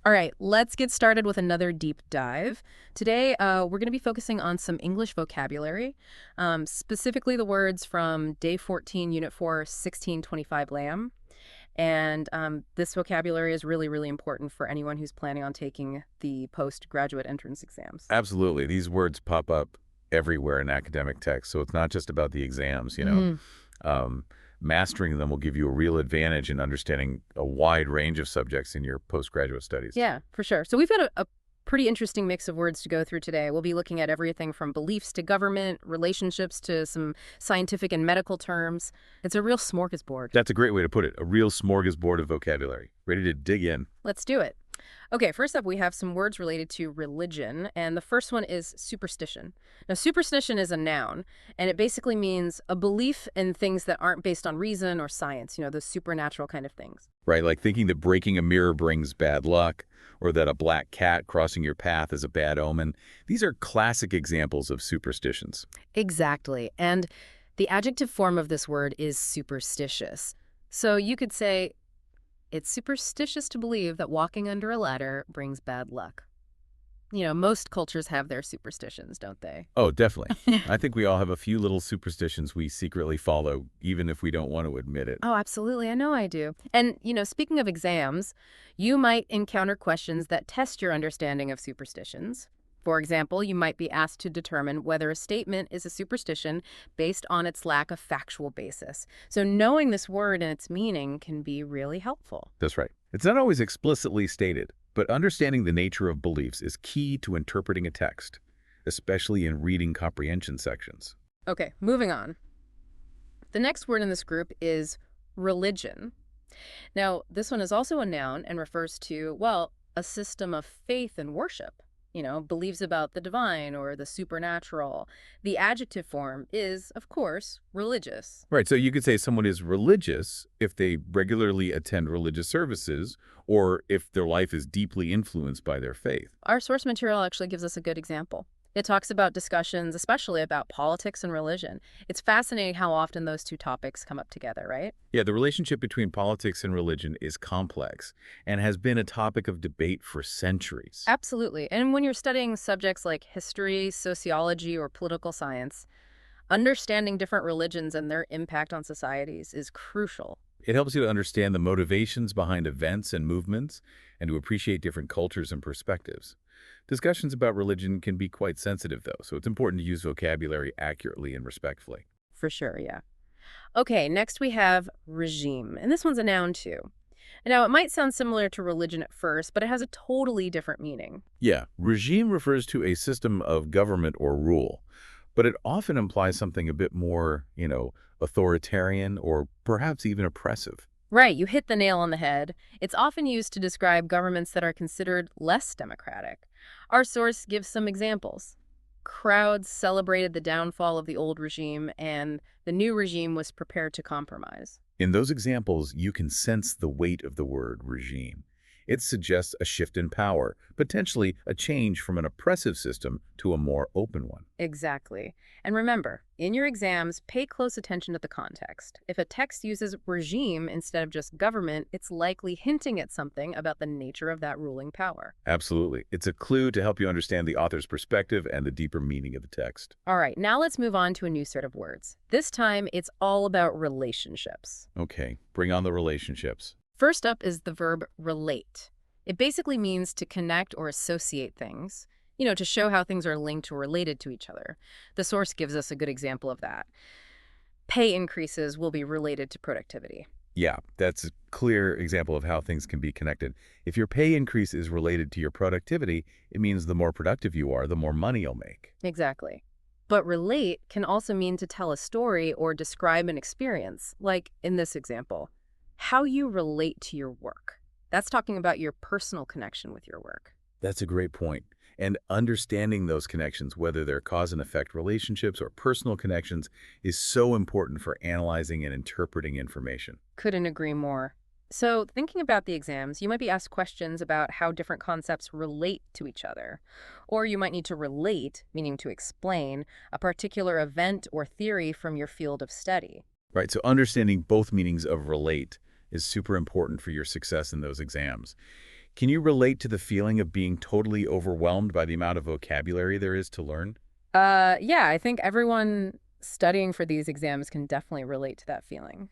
All right, let's get started with another deep dive. Today, we're going to be focusing on some English vocabulary, specifically the words from Day 14, Unit 4, 16-25 lamb. And this vocabulary is really, really important for anyone who's planning on taking the postgraduate entrance exams. Absolutely. These words pop up everywhere in academic text, so it's not just about the exams, you know. Mastering them will give you a real advantage in understanding a wide range of subjects in your postgraduate studies. Yeah, for sure. So we've got a pretty interesting mix of words to go through today. We'll be looking at everything from beliefs to government, relationships to some scientific and medical terms. It's a real smorgasbord. That's a great way to put it, a real smorgasbord of vocabulary. Ready to dig in? Let's do it. Okay, first up, we have some words related to religion, and the first one is superstition. Now, superstition is a noun, and it basically means a belief in things that aren't based on reason or science, those supernatural kind of things. Right, like thinking that breaking a mirror brings bad luck, or that a black cat crossing your path is a bad omen. These are classic examples of superstitions. Exactly, and the adjective form of this word is superstitious. So you could say, it's superstitious to believe that walking under a ladder brings bad luck. Most cultures have their superstitions, don't they? Oh, definitely. I think we all have a few little superstitions we secretly follow, even if we don't want to admit it. Oh, absolutely. I know I do. And, speaking of exams, you might encounter questions that test your understanding of superstitions. For example, you might be asked to determine whether a statement is a superstition based on its lack of factual basis. So knowing this word and its meaning can be really helpful. That's right. It's not always explicitly stated, but understanding the nature of beliefs is key to interpreting a text, especially in reading comprehension sections. Okay, moving on. The next word in this group is religion. Now, this one is also a noun and refers to, well, a system of faith and worship. Beliefs about the divine or the supernatural. The adjective form is, of course, religious. Right, so you could say someone is religious if they regularly attend religious services or if their life is deeply influenced by their faith. Our source material actually gives us a good example. It talks about discussions, especially about politics and religion. It's fascinating how often those two topics come up together, right? Yeah, the relationship between politics and religion is complex and has been a topic of debate for centuries. Absolutely. And when you're studying subjects like history, sociology, or political science, understanding different religions and their impact on societies is crucial. It helps you to understand the motivations behind events and movements and to appreciate different cultures and perspectives. Discussions about religion can be quite sensitive, though, so it's important to use vocabulary accurately and respectfully. For sure, yeah. Okay, next we have regime, and this one's a noun too. Now, it might sound similar to religion at first, but it has a totally different meaning. Yeah, regime refers to a system of government or rule, but it often implies something a bit more, authoritarian or perhaps even oppressive. Right, you hit the nail on the head. It's often used to describe governments that are considered less democratic. Our source gives some examples. Crowds celebrated the downfall of the old regime, and the new regime was prepared to compromise. In those examples, you can sense the weight of the word regime. It suggests a shift in power, potentially a change from an oppressive system to a more open one. Exactly. And remember, in your exams, pay close attention to the context. If a text uses regime instead of just government, it's likely hinting at something about the nature of that ruling power. Absolutely. It's a clue to help you understand the author's perspective and the deeper meaning of the text. All right, now let's move on to a new set of words. This time, it's all about relationships. Okay, bring on the relationships. First up is the verb relate. It basically means to connect or associate things, to show how things are linked or related to each other. The source gives us a good example of that. Pay increases will be related to productivity. Yeah, that's a clear example of how things can be connected. If your pay increase is related to your productivity, it means the more productive you are, the more money you'll make. Exactly. But relate can also mean to tell a story or describe an experience, like in this example. How you relate to your work. That's talking about your personal connection with your work. That's a great point. And understanding those connections, whether they're cause and effect relationships or personal connections, is so important for analyzing and interpreting information. Couldn't agree more. So thinking about the exams, you might be asked questions about how different concepts relate to each other. Or you might need to relate, meaning to explain, a particular event or theory from your field of study. Right, so understanding both meanings of relate is super important for your success in those exams. Can you relate to the feeling of being totally overwhelmed by the amount of vocabulary there is to learn? Yeah, I think everyone studying for these exams can definitely relate to that feeling.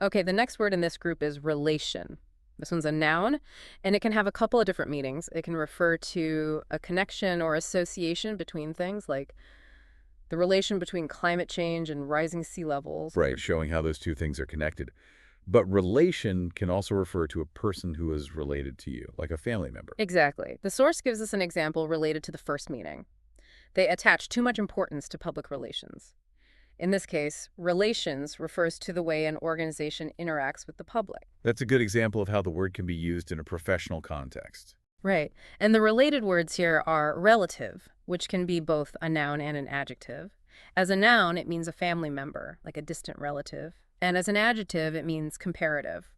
Okay, the next word in this group is relation. This one's a noun, and it can have a couple of different meanings. It can refer to a connection or association between things, like the relation between climate change and rising sea levels. Right, showing how those two things are connected. But relation can also refer to a person who is related to you, like a family member. Exactly. The source gives us an example related to the first meaning. They attach too much importance to public relations. In this case, relations refers to the way an organization interacts with the public. That's a good example of how the word can be used in a professional context. Right. And the related words here are relative, which can be both a noun and an adjective. As a noun, it means a family member, like a distant relative. And as an adjective, it means comparative.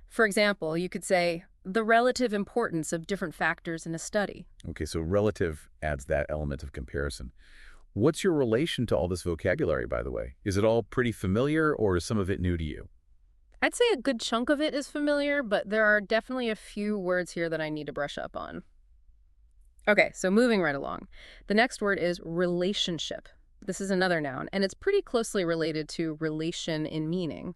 For example, you could say, the relative importance of different factors in a study. Okay, so relative adds that element of comparison. What's your relation to all this vocabulary, by the way? Is it all pretty familiar, or is some of it new to you? I'd say a good chunk of it is familiar, but there are definitely a few words here that I need to brush up on. Okay, so moving right along. The next word is relationship. This is another noun, and it's pretty closely related to relation in meaning,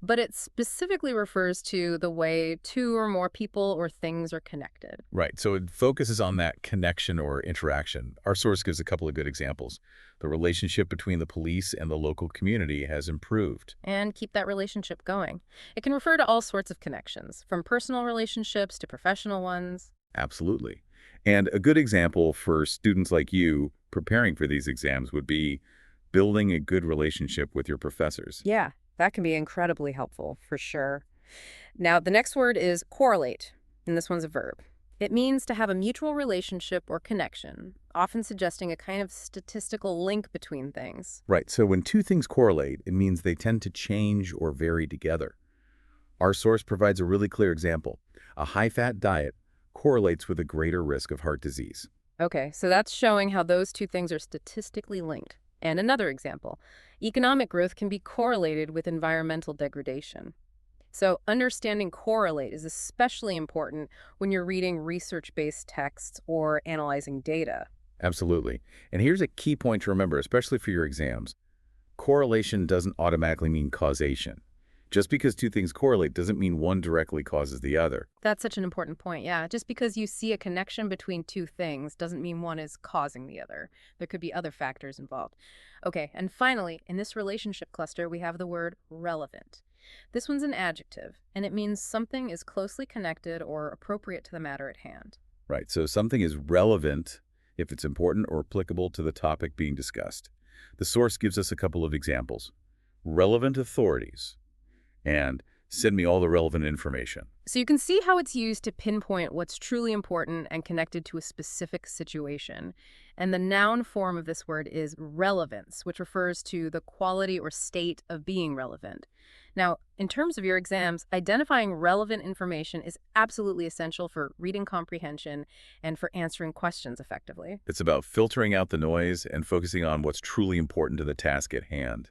but it specifically refers to the way two or more people or things are connected. Right, so it focuses on that connection or interaction. Our source gives a couple of good examples. The relationship between the police and the local community has improved. And keep that relationship going. It can refer to all sorts of connections, from personal relationships to professional ones. Absolutely. And a good example for students like you preparing for these exams would be building a good relationship with your professors. Yeah, that can be incredibly helpful, for sure. Now, the next word is correlate, and this one's a verb. It means to have a mutual relationship or connection, often suggesting a kind of statistical link between things. Right, so when two things correlate, it means they tend to change or vary together. Our source provides a really clear example. A high-fat diet correlates with a greater risk of heart disease. Okay, so that's showing how those two things are statistically linked. And another example, economic growth can be correlated with environmental degradation. So understanding correlate is especially important when you're reading research-based texts or analyzing data. Absolutely. And here's a key point to remember, especially for your exams. Correlation doesn't automatically mean causation. Just because two things correlate doesn't mean one directly causes the other. That's such an important point, yeah. Just because you see a connection between two things doesn't mean one is causing the other. There could be other factors involved. Okay, and finally, in this relationship cluster, we have the word relevant. This one's an adjective, and it means something is closely connected or appropriate to the matter at hand. Right, so something is relevant if it's important or applicable to the topic being discussed. The source gives us a couple of examples. Relevant authorities and send me all the relevant information. So you can see how it's used to pinpoint what's truly important and connected to a specific situation. And the noun form of this word is relevance, which refers to the quality or state of being relevant. Now, in terms of your exams, identifying relevant information is absolutely essential for reading comprehension and for answering questions effectively. It's about filtering out the noise and focusing on what's truly important to the task at hand.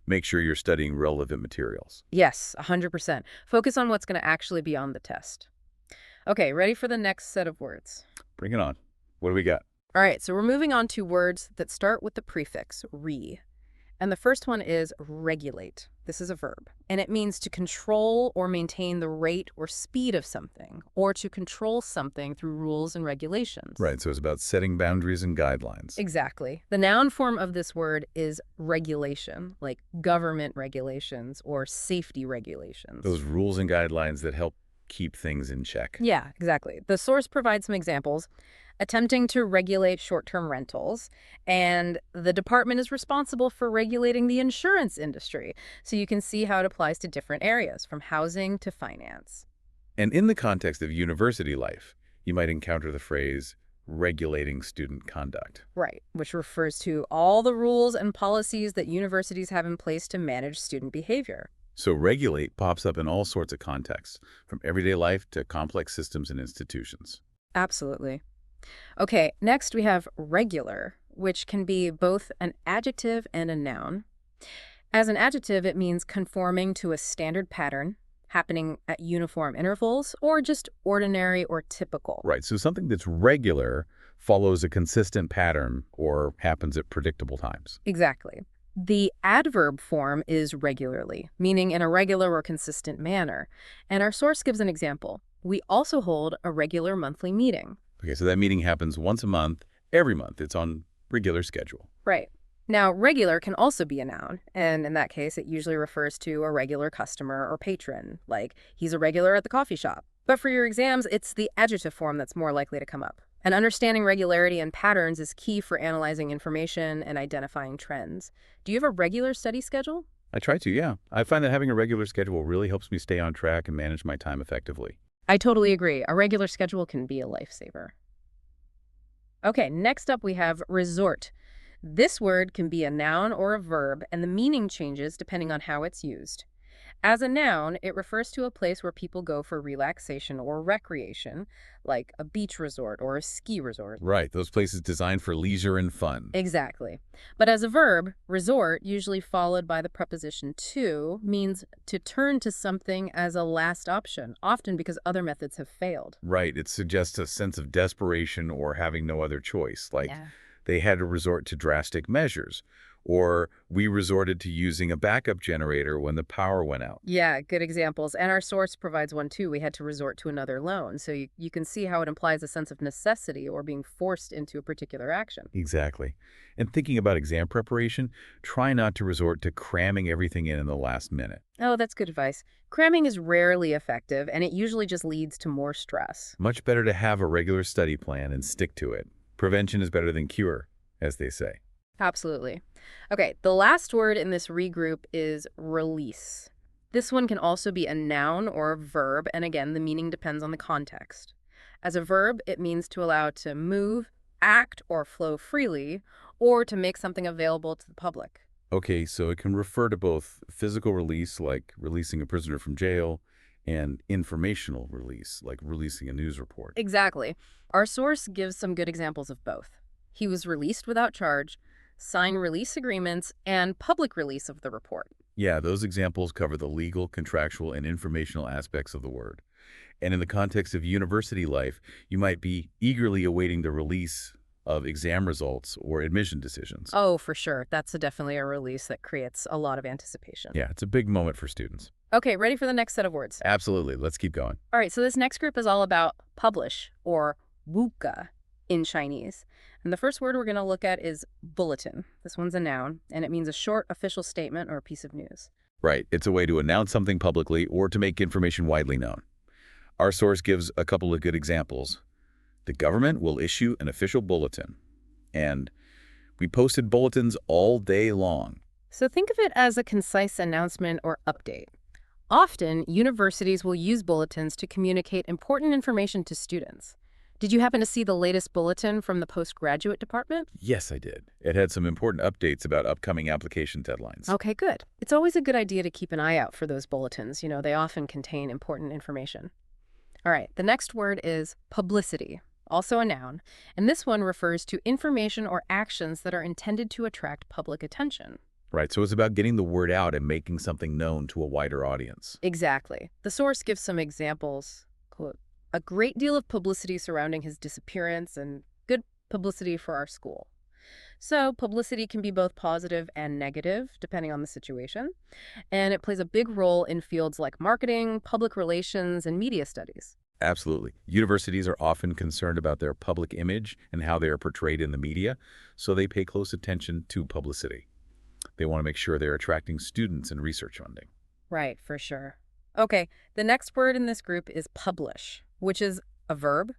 Make sure you're studying relevant materials. Yes, 100%. Focus on what's going to actually be on the test. Okay, ready for the next set of words? Bring it on. What do we got? All right, so we're moving on to words that start with the prefix re. And the first one is regulate. This is a verb, and it means to control or maintain the rate or speed of something, or to control something through rules and regulations. Right, so it's about setting boundaries and guidelines. Exactly. The noun form of this word is regulation, like government regulations or safety regulations. Those rules and guidelines that help keep things in check. Yeah, exactly. The source provides some examples. Attempting to regulate short-term rentals, and the department is responsible for regulating the insurance industry. So you can see how it applies to different areas, from housing to finance. And in the context of university life, you might encounter the phrase regulating student conduct. Right, which refers to all the rules and policies that universities have in place to manage student behavior. So regulate pops up in all sorts of contexts, from everyday life to complex systems and institutions. Absolutely. Okay, next we have regular, which can be both an adjective and a noun. As an adjective, it means conforming to a standard pattern, happening at uniform intervals, or just ordinary or typical. Right, so something that's regular follows a consistent pattern or happens at predictable times. Exactly. The adverb form is regularly, meaning in a regular or consistent manner. And our source gives an example. We also hold a regular monthly meeting. Okay, so that meeting happens once a month, every month. It's on regular schedule. Right. Now, regular can also be a noun, and in that case, it usually refers to a regular customer or patron, like he's a regular at the coffee shop. But for your exams, it's the adjective form that's more likely to come up. And understanding regularity and patterns is key for analyzing information and identifying trends. Do you have a regular study schedule? I try to, yeah. I find that having a regular schedule really helps me stay on track and manage my time effectively. I totally agree. A regular schedule can be a lifesaver. Okay, next up we have resort. This word can be a noun or a verb, and the meaning changes depending on how it's used. As a noun, it refers to a place where people go for relaxation or recreation, like a beach resort or a ski resort. Right, those places designed for leisure and fun. Exactly. But as a verb, resort, usually followed by the preposition to, means to turn to something as a last option, often because other methods have failed. Right, it suggests a sense of desperation or having no other choice, like they had to resort to drastic measures, or we resorted to using a backup generator when the power went out. Yeah, good examples. And our source provides one too. We had to resort to another loan. So you can see how it implies a sense of necessity or being forced into a particular action. Exactly. And thinking about exam preparation, try not to resort to cramming everything in the last minute. Oh, that's good advice. Cramming is rarely effective, and it usually just leads to more stress. Much better to have a regular study plan and stick to it. Prevention is better than cure, as they say. Absolutely. Okay, the last word in this regroup is release. This one can also be a noun or a verb, and again, the meaning depends on the context. As a verb, it means to allow to move, act, or flow freely, or to make something available to the public. Okay, so it can refer to both physical release, like releasing a prisoner from jail, and informational release, like releasing a news report. Exactly. Our source gives some good examples of both. He was released without charge, signed release agreements, and public release of the report. Yeah, those examples cover the legal, contractual, and informational aspects of the word. And in the context of university life, you might be eagerly awaiting the release of exam results or admission decisions. Oh, for sure. That's definitely a release that creates a lot of anticipation. Yeah, it's a big moment for students. Okay, ready for the next set of words? Absolutely. Let's keep going. All right, so this next group is all about publish, or wuka in Chinese. And the first word we're going to look at is bulletin. This one's a noun, and it means a short official statement or a piece of news. Right. It's a way to announce something publicly or to make information widely known. Our source gives a couple of good examples. The government will issue an official bulletin. And we posted bulletins all day long. So think of it as a concise announcement or update. Often, universities will use bulletins to communicate important information to students. Did you happen to see the latest bulletin from the postgraduate department? Yes, I did. It had some important updates about upcoming application deadlines. Okay, good. It's always a good idea to keep an eye out for those bulletins. They often contain important information. All right, the next word is publicity, also a noun. And this one refers to information or actions that are intended to attract public attention. Right, so it's about getting the word out and making something known to a wider audience. Exactly. The source gives some examples. Quote, a great deal of publicity surrounding his disappearance and good publicity for our school. So publicity can be both positive and negative, depending on the situation. And it plays a big role in fields like marketing, public relations, and media studies. Absolutely. Universities are often concerned about their public image and how they are portrayed in the media, so they pay close attention to publicity. They want to make sure they're attracting students and research funding. Right, for sure. Okay, the next word in this group is publish, which is a verb.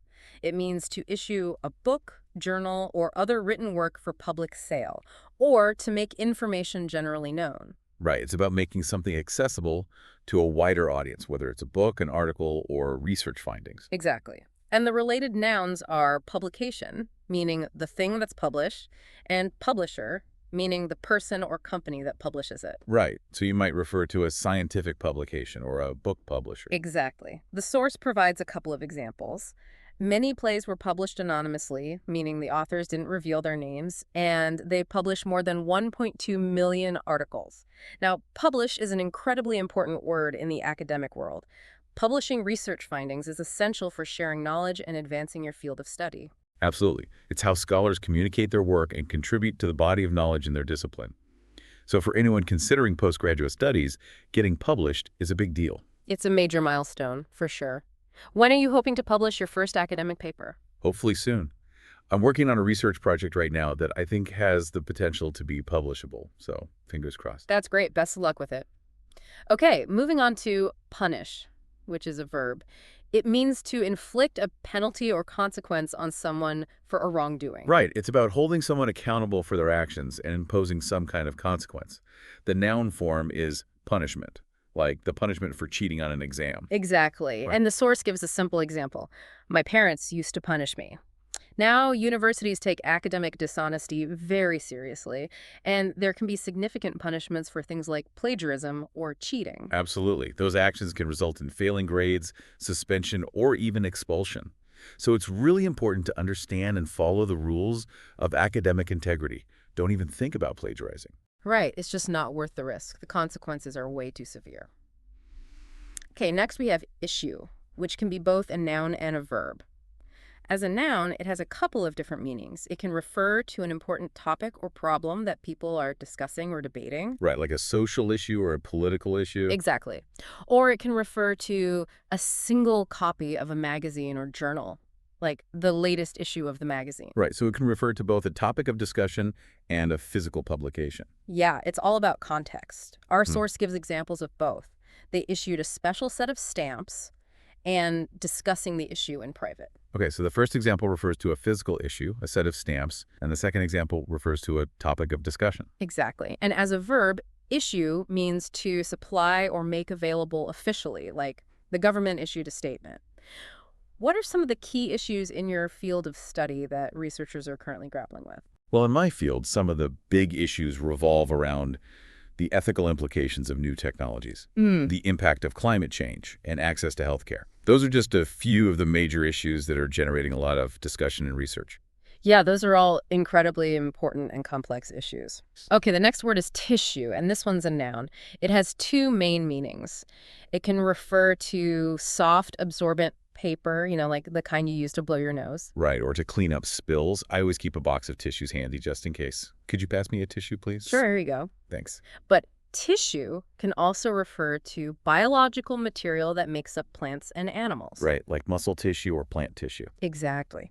It means to issue a book, journal, or other written work for public sale, or to make information generally known. Right. It's about making something accessible to a wider audience, whether it's a book, an article, or research findings. Exactly. And the related nouns are publication, meaning the thing that's published, and publisher, meaning the person or company that publishes it. Right. So you might refer to a scientific publication or a book publisher. Exactly. The source provides a couple of examples. Many plays were published anonymously, meaning the authors didn't reveal their names, and they published more than 1.2 million articles. Now, publish is an incredibly important word in the academic world. Publishing research findings is essential for sharing knowledge and advancing your field of study. Absolutely. It's how scholars communicate their work and contribute to the body of knowledge in their discipline. So for anyone considering postgraduate studies, getting published is a big deal. It's a major milestone, for sure. When are you hoping to publish your first academic paper? Hopefully soon. I'm working on a research project right now that I think has the potential to be publishable, so fingers crossed. That's great. Best of luck with it. Okay, moving on to punish, which is a verb. It means to inflict a penalty or consequence on someone for a wrongdoing. Right. It's about holding someone accountable for their actions and imposing some kind of consequence. The noun form is punishment, like the punishment for cheating on an exam. Exactly. Right. And the source gives a simple example. My parents used to punish me. Now, universities take academic dishonesty very seriously, and there can be significant punishments for things like plagiarism or cheating. Absolutely. Those actions can result in failing grades, suspension, or even expulsion. So it's really important to understand and follow the rules of academic integrity. Don't even think about plagiarizing. Right, it's just not worth the risk. The consequences are way too severe. Okay, next we have issue, which can be both a noun and a verb. As a noun, it has a couple of different meanings. It can refer to an important topic or problem that people are discussing or debating. Right, like a social issue or a political issue. Exactly. Or it can refer to a single copy of a magazine or journal, like the latest issue of the magazine. Right, so it can refer to both a topic of discussion and a physical publication. Yeah, it's all about context. Our source gives examples of both. They issued a special set of stamps and discussing the issue in private. Okay, so the first example refers to a physical issue, a set of stamps, and the second example refers to a topic of discussion. Exactly. And as a verb, issue means to supply or make available officially, like the government issued a statement. What are some of the key issues in your field of study that researchers are currently grappling with? Well, in my field, some of the big issues revolve around the ethical implications of new technologies, the impact of climate change, and access to healthcare. Those are just a few of the major issues that are generating a lot of discussion and research. Yeah, those are all incredibly important and complex issues. Okay, the next word is tissue, and this one's a noun. It has two main meanings. It can refer to soft, absorbent paper, like the kind you use to blow your nose. Right, or to clean up spills. I always keep a box of tissues handy just in case. Could you pass me a tissue, please? Sure, here you go. Thanks. But tissue can also refer to biological material that makes up plants and animals. Right, like muscle tissue or plant tissue. Exactly.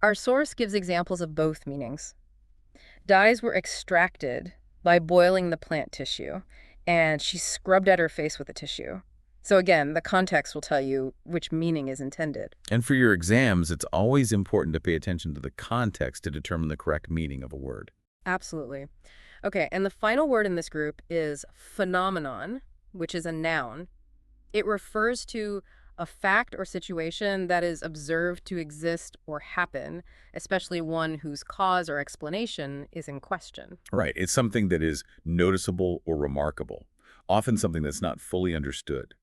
Our source gives examples of both meanings. Dyes were extracted by boiling the plant tissue, and she scrubbed at her face with the tissue. So again, the context will tell you which meaning is intended. And for your exams, it's always important to pay attention to the context to determine the correct meaning of a word. Absolutely. Okay, and the final word in this group is phenomenon, which is a noun. It refers to a fact or situation that is observed to exist or happen, especially one whose cause or explanation is in question. Right, it's something that is noticeable or remarkable, often something that's not fully understood.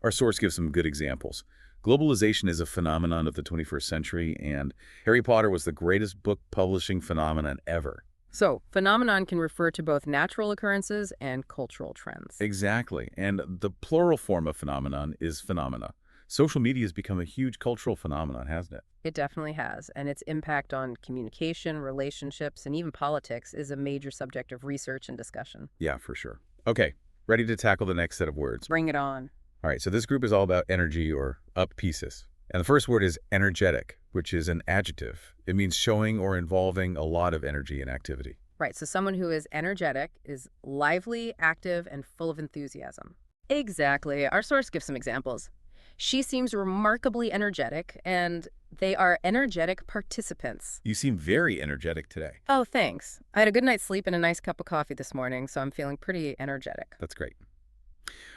Our source gives some good examples. Globalization is a phenomenon of the 21st century, and Harry Potter was the greatest book publishing phenomenon ever. So, phenomenon can refer to both natural occurrences and cultural trends. Exactly, and the plural form of phenomenon is phenomena. Social media has become a huge cultural phenomenon, hasn't it? It definitely has, and its impact on communication, relationships, and even politics is a major subject of research and discussion. Yeah, for sure. Okay, ready to tackle the next set of words. Bring it on. All right, so this group is all about energy or up pieces. And the first word is energetic, which is an adjective. It means showing or involving a lot of energy and activity. Right, so someone who is energetic is lively, active, and full of enthusiasm. Exactly. Our source gives some examples. She seems remarkably energetic, and they are energetic participants. You seem very energetic today. Oh, thanks. I had a good night's sleep and a nice cup of coffee this morning, so I'm feeling pretty energetic. That's great.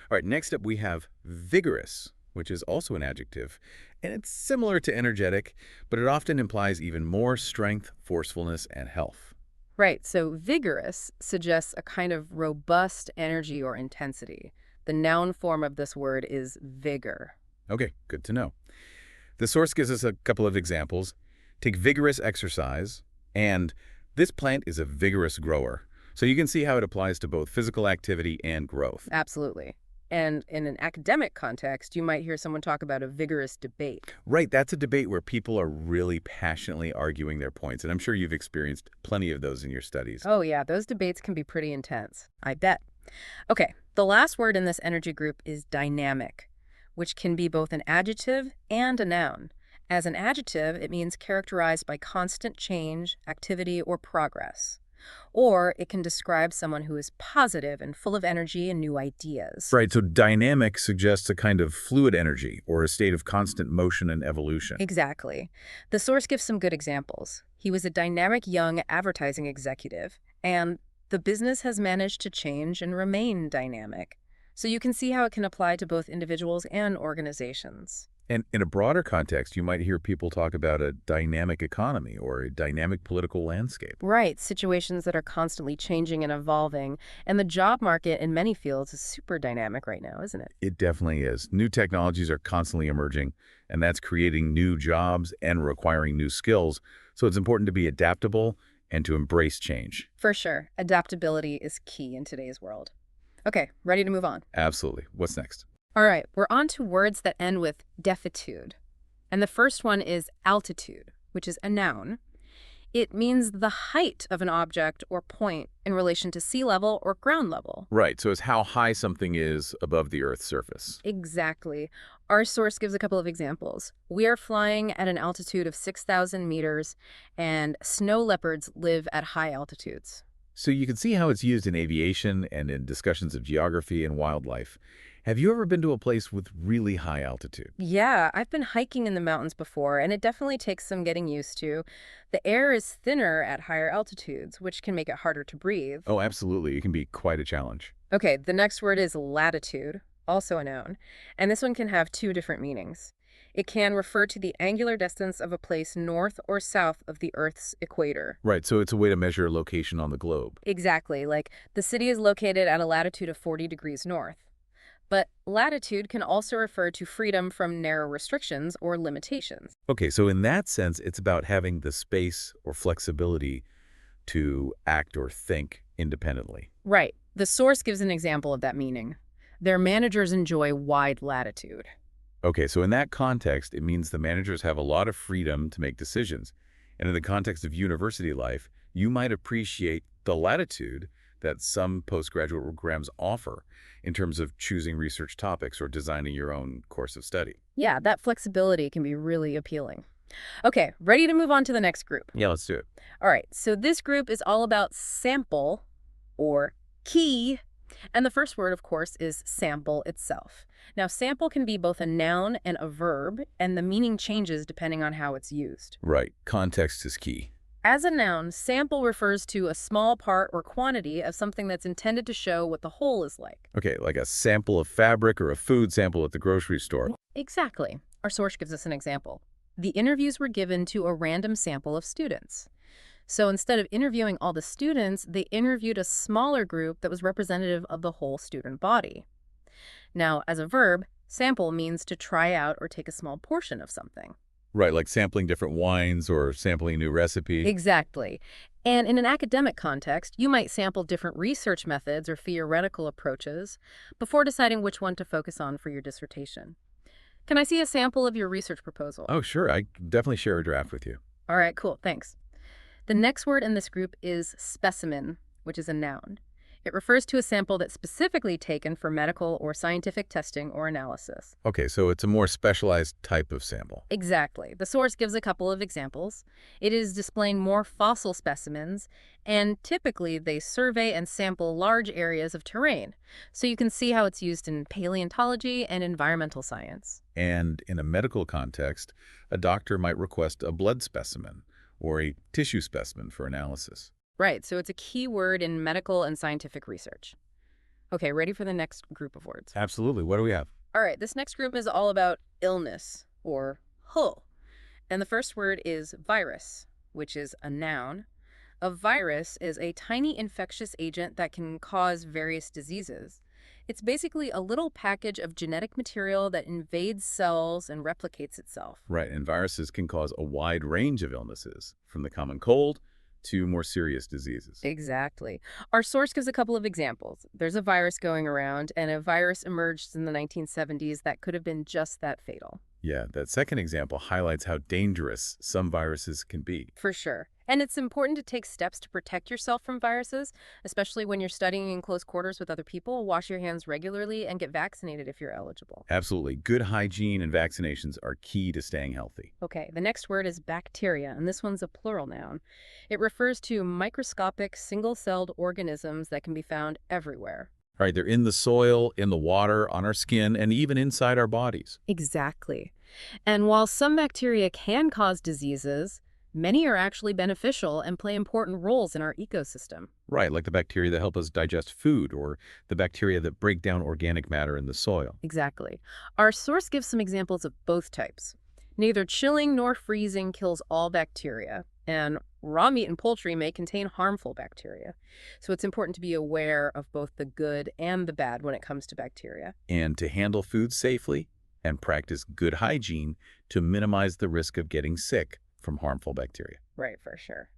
All right, next up we have vigorous, which is also an adjective, and it's similar to energetic, but it often implies even more strength, forcefulness, and health. Right, so vigorous suggests a kind of robust energy or intensity. The noun form of this word is vigor. Okay, good to know. The source gives us a couple of examples. Take vigorous exercise, and this plant is a vigorous grower. So you can see how it applies to both physical activity and growth. Absolutely. And in an academic context, you might hear someone talk about a vigorous debate. Right, that's a debate where people are really passionately arguing their points, and I'm sure you've experienced plenty of those in your studies. Oh yeah, those debates can be pretty intense. I bet. Okay, the last word in this energy group is dynamic, which can be both an adjective and a noun. As an adjective, it means characterized by constant change, activity, or progress. Or it can describe someone who is positive and full of energy and new ideas. Right, so dynamic suggests a kind of fluid energy or a state of constant motion and evolution. Exactly. The source gives some good examples. He was a dynamic young advertising executive, and the business has managed to change and remain dynamic. So you can see how it can apply to both individuals and organizations. And in a broader context, you might hear people talk about a dynamic economy or a dynamic political landscape. Right, situations that are constantly changing and evolving. And the job market in many fields is super dynamic right now, isn't it? It definitely is. New technologies are constantly emerging, and that's creating new jobs and requiring new skills. So it's important to be adaptable and to embrace change. For sure. Adaptability is key in today's world. Okay, ready to move on? Absolutely. What's next? All right, we're on to words that end with defitude. And the first one is altitude, which is a noun. It means the height of an object or point in relation to sea level or ground level. Right, so it's how high something is above the Earth's surface. Exactly. Our source gives a couple of examples. We are flying at an altitude of 6,000 meters, and snow leopards live at high altitudes. So you can see how it's used in aviation and in discussions of geography and wildlife. Have you ever been to a place with really high altitude? Yeah, I've been hiking in the mountains before, and it definitely takes some getting used to. The air is thinner at higher altitudes, which can make it harder to breathe. Oh, absolutely. It can be quite a challenge. Okay, the next word is latitude, also a noun, and this one can have two different meanings. It can refer to the angular distance of a place north or south of the Earth's equator. Right, so it's a way to measure location on the globe. Exactly, like the city is located at a latitude of 40 degrees north. But latitude can also refer to freedom from narrow restrictions or limitations. Okay, so in that sense, it's about having the space or flexibility to act or think independently. Right. The source gives an example of that meaning. Their managers enjoy wide latitude. Okay, so in that context, it means the managers have a lot of freedom to make decisions. And in the context of university life, you might appreciate the latitude that some postgraduate programs offer in terms of choosing research topics or designing your own course of study. Yeah, that flexibility can be really appealing. Okay, ready to move on to the next group. Yeah, let's do it. All right, so this group is all about sample or key. And the first word, of course, is sample itself. Now, sample can be both a noun and a verb, and the meaning changes depending on how it's used. Right. Context is key. As a noun, sample refers to a small part or quantity of something that's intended to show what the whole is like. Okay, like a sample of fabric or a food sample at the grocery store. Exactly. Our source gives us an example. The interviews were given to a random sample of students. So instead of interviewing all the students, they interviewed a smaller group that was representative of the whole student body. Now, as a verb, sample means to try out or take a small portion of something. Right, like sampling different wines or sampling a new recipe. Exactly. And in an academic context, you might sample different research methods or theoretical approaches before deciding which one to focus on for your dissertation. Can I see a sample of your research proposal? Oh, sure. I definitely share a draft with you. All right, cool. Thanks. The next word in this group is specimen, which is a noun. It refers to a sample that's specifically taken for medical or scientific testing or analysis. Okay, so it's a more specialized type of sample. Exactly. The source gives a couple of examples. It is displaying more fossil specimens, and typically they survey and sample large areas of terrain. So you can see how it's used in paleontology and environmental science. And in a medical context, a doctor might request a blood specimen or a tissue specimen for analysis. Right, so it's a key word in medical and scientific research. Okay, ready for the next group of words? Absolutely. What do we have? All right, this next group is all about illness, or hull. And the first word is virus, which is a noun. A virus is a tiny infectious agent that can cause various diseases. It's basically a little package of genetic material that invades cells and replicates itself. Right, and viruses can cause a wide range of illnesses, from the common cold to more serious diseases. Exactly. Our source gives a couple of examples. There's a virus going around, and a virus emerged in the 1970s that could have been just that fatal. Yeah, that second example highlights how dangerous some viruses can be. For sure. And it's important to take steps to protect yourself from viruses, especially when you're studying in close quarters with other people. Wash your hands regularly and get vaccinated if you're eligible. Absolutely. Good hygiene and vaccinations are key to staying healthy. Okay, the next word is bacteria, and this one's a plural noun. It refers to microscopic, single-celled organisms that can be found everywhere. Right, they're in the soil, in the water, on our skin, and even inside our bodies. Exactly. And while some bacteria can cause diseases, many are actually beneficial and play important roles in our ecosystem. Right, like the bacteria that help us digest food or the bacteria that break down organic matter in the soil. Exactly. Our source gives some examples of both types. Neither chilling nor freezing kills all bacteria, and raw meat and poultry may contain harmful bacteria. So it's important to be aware of both the good and the bad when it comes to bacteria. And to handle food safely and practice good hygiene to minimize the risk of getting sick from harmful bacteria. Right, for sure.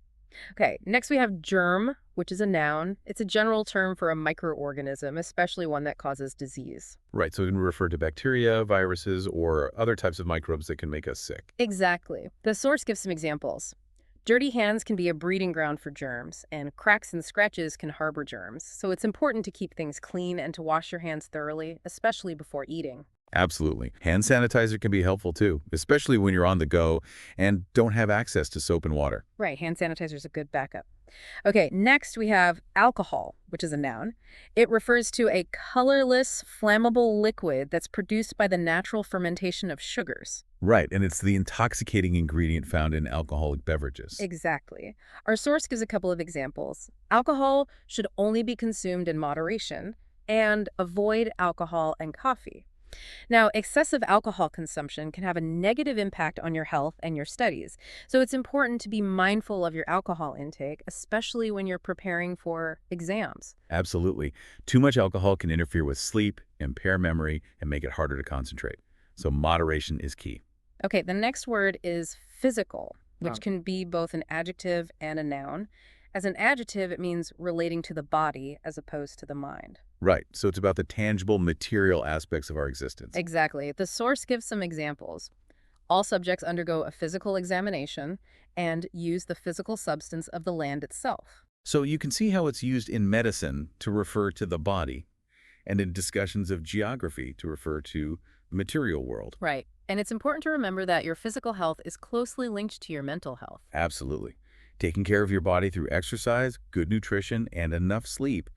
Okay, next we have germ, which is a noun. It's a general term for a microorganism, especially one that causes disease. Right, so it can refer to bacteria, viruses, or other types of microbes that can make us sick. Exactly. The source gives some examples. Dirty hands can be a breeding ground for germs, and cracks and scratches can harbor germs. So it's important to keep things clean and to wash your hands thoroughly, especially before eating. Absolutely. Hand sanitizer can be helpful too, especially when you're on the go and don't have access to soap and water. Right, hand sanitizer is a good backup. Okay, next we have alcohol, which is a noun. It refers to a colorless, flammable liquid that's produced by the natural fermentation of sugars. Right, and it's the intoxicating ingredient found in alcoholic beverages. Exactly. Our source gives a couple of examples. Alcohol should only be consumed in moderation, and avoid alcohol and coffee. Now, excessive alcohol consumption can have a negative impact on your health and your studies, so it's important to be mindful of your alcohol intake, especially when you're preparing for exams. Absolutely. Too much alcohol can interfere with sleep, impair memory, and make it harder to concentrate. So moderation is key. Okay, the next word is physical, which Wow. can be both an adjective and a noun. As an adjective, it means relating to the body as opposed to the mind. Right, so it's about the tangible material aspects of our existence. Exactly. The source gives some examples. All subjects undergo a physical examination and use the physical substance of the land itself. So you can see how it's used in medicine to refer to the body, and in discussions of geography to refer to the material world. Right. And it's important to remember that your physical health is closely linked to your mental health. Absolutely. Taking care of your body through exercise, good nutrition, and enough sleep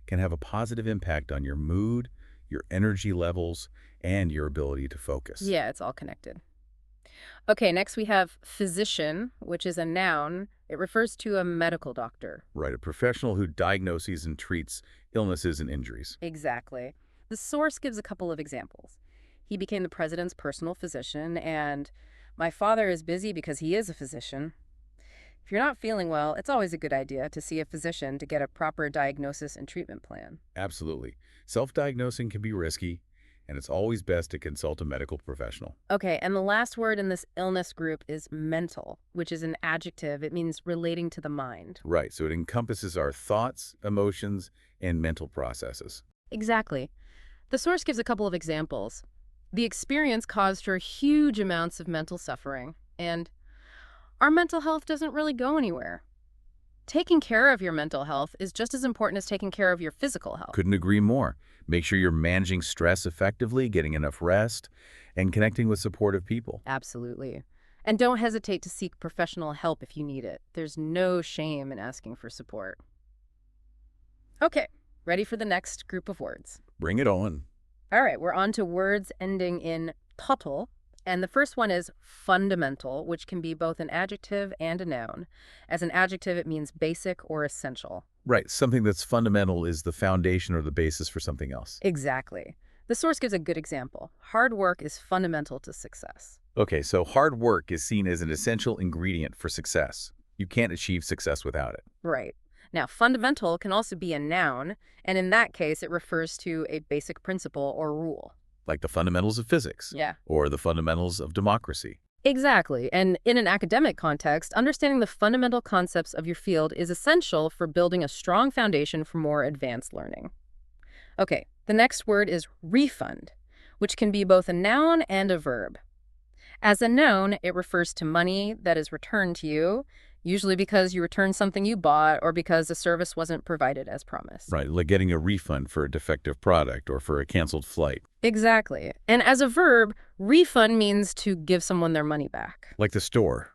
can have a positive impact on your mood, your energy levels, and your ability to focus. Yeah, it's all connected. Okay, next we have physician, which is a noun. It refers to a medical doctor. Right, a professional who diagnoses and treats illnesses and injuries. Exactly. The source gives a couple of examples. He became the president's personal physician, and my father is busy because he is a physician. If you're not feeling well, it's always a good idea to see a physician to get a proper diagnosis and treatment plan. Absolutely. Self-diagnosing can be risky, and it's always best to consult a medical professional. Okay, and the last word in this illness group is mental, which is an adjective. It means relating to the mind. Right, so it encompasses our thoughts, emotions, and mental processes. Exactly. The source gives a couple of examples. The experience caused her huge amounts of mental suffering, and our mental health doesn't really go anywhere. Taking care of your mental health is just as important as taking care of your physical health. Couldn't agree more. Make sure you're managing stress effectively, getting enough rest, and connecting with supportive people. Absolutely. And don't hesitate to seek professional help if you need it. There's no shame in asking for support. Okay, ready for the next group of words. Bring it on. All right, we're on to words ending in total. And the first one is fundamental, which can be both an adjective and a noun. As an adjective, it means basic or essential. Right, something that's fundamental is the foundation or the basis for something else. Exactly. The source gives a good example. Hard work is fundamental to success. Okay, so hard work is seen as an essential ingredient for success. You can't achieve success without it. Right. Now, fundamental can also be a noun, and in that case, it refers to a basic principle or rule. Like the fundamentals of physics. Yeah. Or the fundamentals of democracy. Exactly. And in an academic context, understanding the fundamental concepts of your field is essential for building a strong foundation for more advanced learning. Okay, the next word is refund, which can be both a noun and a verb. As a noun, it refers to money that is returned to you, usually because you returned something you bought or because a service wasn't provided as promised. Right, like getting a refund for a defective product or for a canceled flight. Exactly. And as a verb, refund means to give someone their money back. Like the store.